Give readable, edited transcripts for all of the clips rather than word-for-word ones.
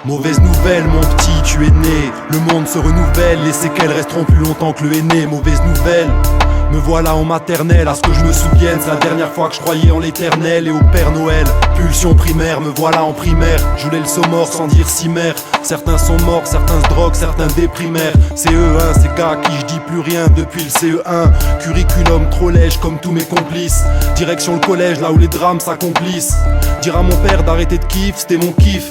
Mauvaise nouvelle mon petit, tu es né. Le monde se renouvelle, les séquelles resteront plus longtemps que le aîné. Mauvaise nouvelle, me voilà en maternelle, à ce que je me souvienne, c'est la dernière fois que je croyais en l'éternel et au Père Noël. Pulsion primaire, me voilà en primaire, je voulais le saumor sans dire si mère. Certains sont morts, certains se droguent, certains déprimèrent. CE1, ces gars à qui je dis plus rien depuis le CE1. Curriculum trop lège comme tous mes complices. Direction le collège, là où les drames s'accomplissent. Dire à mon père d'arrêter de kiff, c'était mon kiff.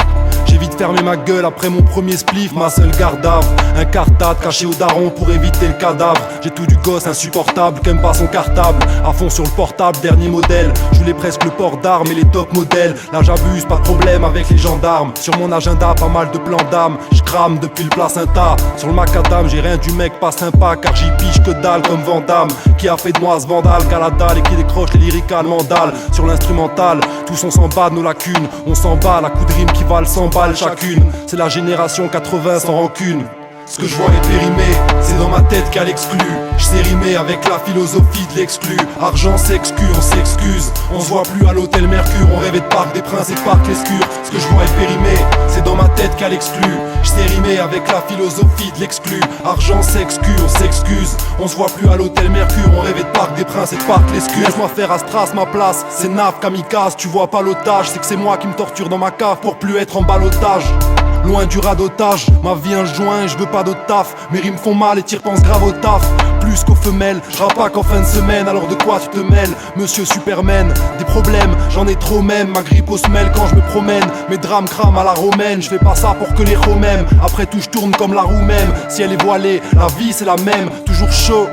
J'ai vite fermé ma gueule après mon premier spliff, ma seule garde d'arbre. Un cartable caché au daron pour éviter le cadavre. J'ai tout du gosse insupportable, qu'aime pas son cartable. À fond sur le portable, dernier modèle. Je voulais presque le port d'armes et les top modèles. Là j'abuse, pas de problème avec les gendarmes. Sur mon agenda, pas mal de plans d'âme. Je crame depuis le placenta. Sur le macadam, j'ai rien du mec pas sympa, car j'y pige que dalle comme Van Damme. Qui a fait de moi ce vandale qu'à la dalle et qui décroche les lyricales mandales. Sur l'instrumental, tous on s'en bat de nos lacunes. On s'en bat, la coup de rime qui valent 100 balles chacune. C'est la génération 80 sans rancune. Ce que je vois est périmé, c'est dans ma tête qu'à l'exclu. Je sais rimer avec la philosophie de l'exclu. Argent s'excuse, on s'excuse. On se voit plus à l'hôtel Mercure. On rêvait de Parc des Princes et de Parc Lescure. Ce que je vois est périmé, c'est dans ma tête qu'à l'exclu. Je sais rimer avec la philosophie de l'exclu. Argent s'excuse, on s'excuse. On se voit plus à l'hôtel Mercure. On rêvait de Parc des Princes et de Parc Lescure. Laisse-moi faire à Stras ma place. C'est naf, kamikaze, tu vois pas l'otage. C'est que c'est moi qui me torture dans ma cave pour plus être en ballottage. Loin du radotage, ma vie un joint, je veux pas d'autre taf. Mes rimes font mal et t'y repenses grave au taf. Plus qu'aux femelles, je rappe pas qu'en fin de semaine. Alors de quoi tu te mêles, monsieur Superman? Des problèmes, j'en ai trop même. Ma grippe aux semelles quand je me promène. Mes drames crament à la romaine, je fais pas ça pour que les ros m'aiment. Après tout je tourne comme la roue même. Si elle est voilée, la vie c'est la même. Toujours chaud,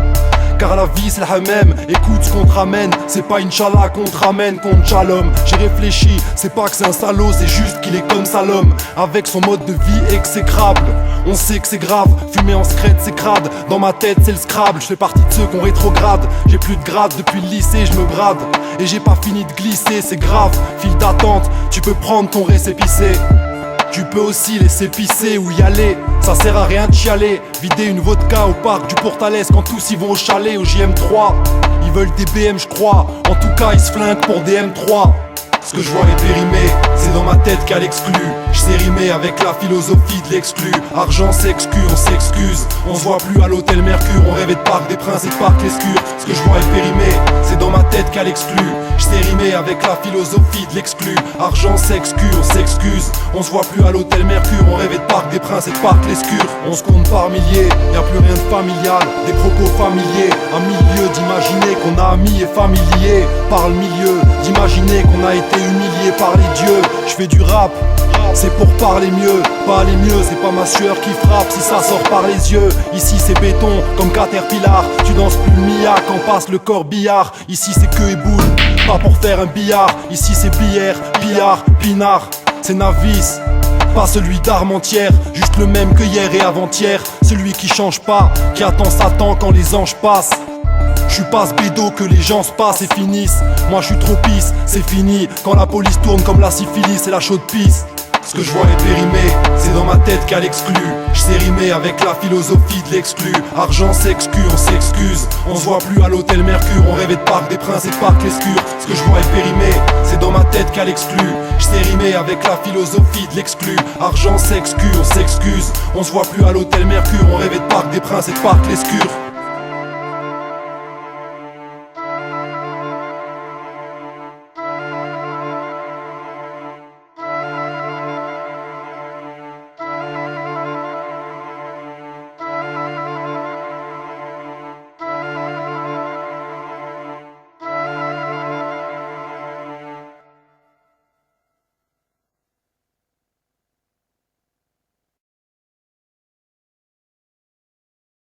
car la vie c'est la même. Écoute ce qu'on te ramène, c'est pas Inch'Allah qu'on te ramène contre Shalom. J'ai réfléchi, c'est pas que c'est un salaud, c'est juste qu'il est comme ça l'homme. Avec son mode de vie exécrable, on sait que c'est grave. Fumer en secrète c'est crade, dans ma tête c'est le Scrabble. Je fais partie de ceux qu'on rétrograde. J'ai plus de grade depuis le lycée, je me brade. Et j'ai pas fini de glisser, c'est grave. File d'attente, tu peux prendre ton récépissé. Tu peux aussi laisser pisser ou y aller, ça sert à rien de chialer. Vider une vodka au parc du Portales quand tous y vont au chalet, au JM3. Ils veulent des BM je crois, en tout cas ils se flinguent pour des M3. Ce que je vois est périmé, c'est dans ma tête qu'à l'exclu. Je sais rimer avec la philosophie de l'exclu. Argent s'excuse, on s'excuse. On se voit plus à l'hôtel Mercure. On rêvait de Parc des Princes et de Parc Lescure. Ce que je vois est périmé, c'est dans ma tête qu'à l'exclu. Je sais rimer avec la philosophie de l'exclu. Argent s'excuse, on s'excuse. On se voit plus à l'hôtel Mercure. On rêvait de Parc des Princes et de Parc Lescure. On se compte par milliers, y'a plus rien de familial. Des propos familiers, un milieu d'imaginer qu'on a amis et familiers. Par le milieu, d'imaginer qu'on a été humilié par les dieux. Je fais du rap, c'est pour parler mieux. Parler mieux, c'est pas ma sueur qui frappe si ça sort par les yeux. Ici c'est béton, comme Caterpillar. Tu danses plus le Mia quand passe le corbillard. Ici c'est queue et boule, pas pour faire un billard. Ici c'est billard, billard, pinard. C'est Navis, pas celui d'Armentières. Juste le même que hier et avant-hier. Celui qui change pas, qui attend Satan quand les anges passent. Je suis pas ce bédo que les gens se passent et finissent. Moi je suis trop pisse, c'est fini. Quand la police tourne comme la syphilis et la chaude pisse. Ce que je vois est périmé, c'est dans ma tête qu'à l'exclu. Je sais rimer avec la philosophie de l'exclu. Argent s'excuse, on s'excuse. On se voit plus à l'hôtel Mercure. On rêvait de Parc des Princes et de Parc Lescure. Ce que je vois est périmé, c'est dans ma tête qu'à l'exclu. Je sais rimer avec la philosophie de l'exclu. Argent s'excuse, on s'excuse. On se voit plus à l'hôtel Mercure. On rêvait de Parc des Princes et de Parc Lescure.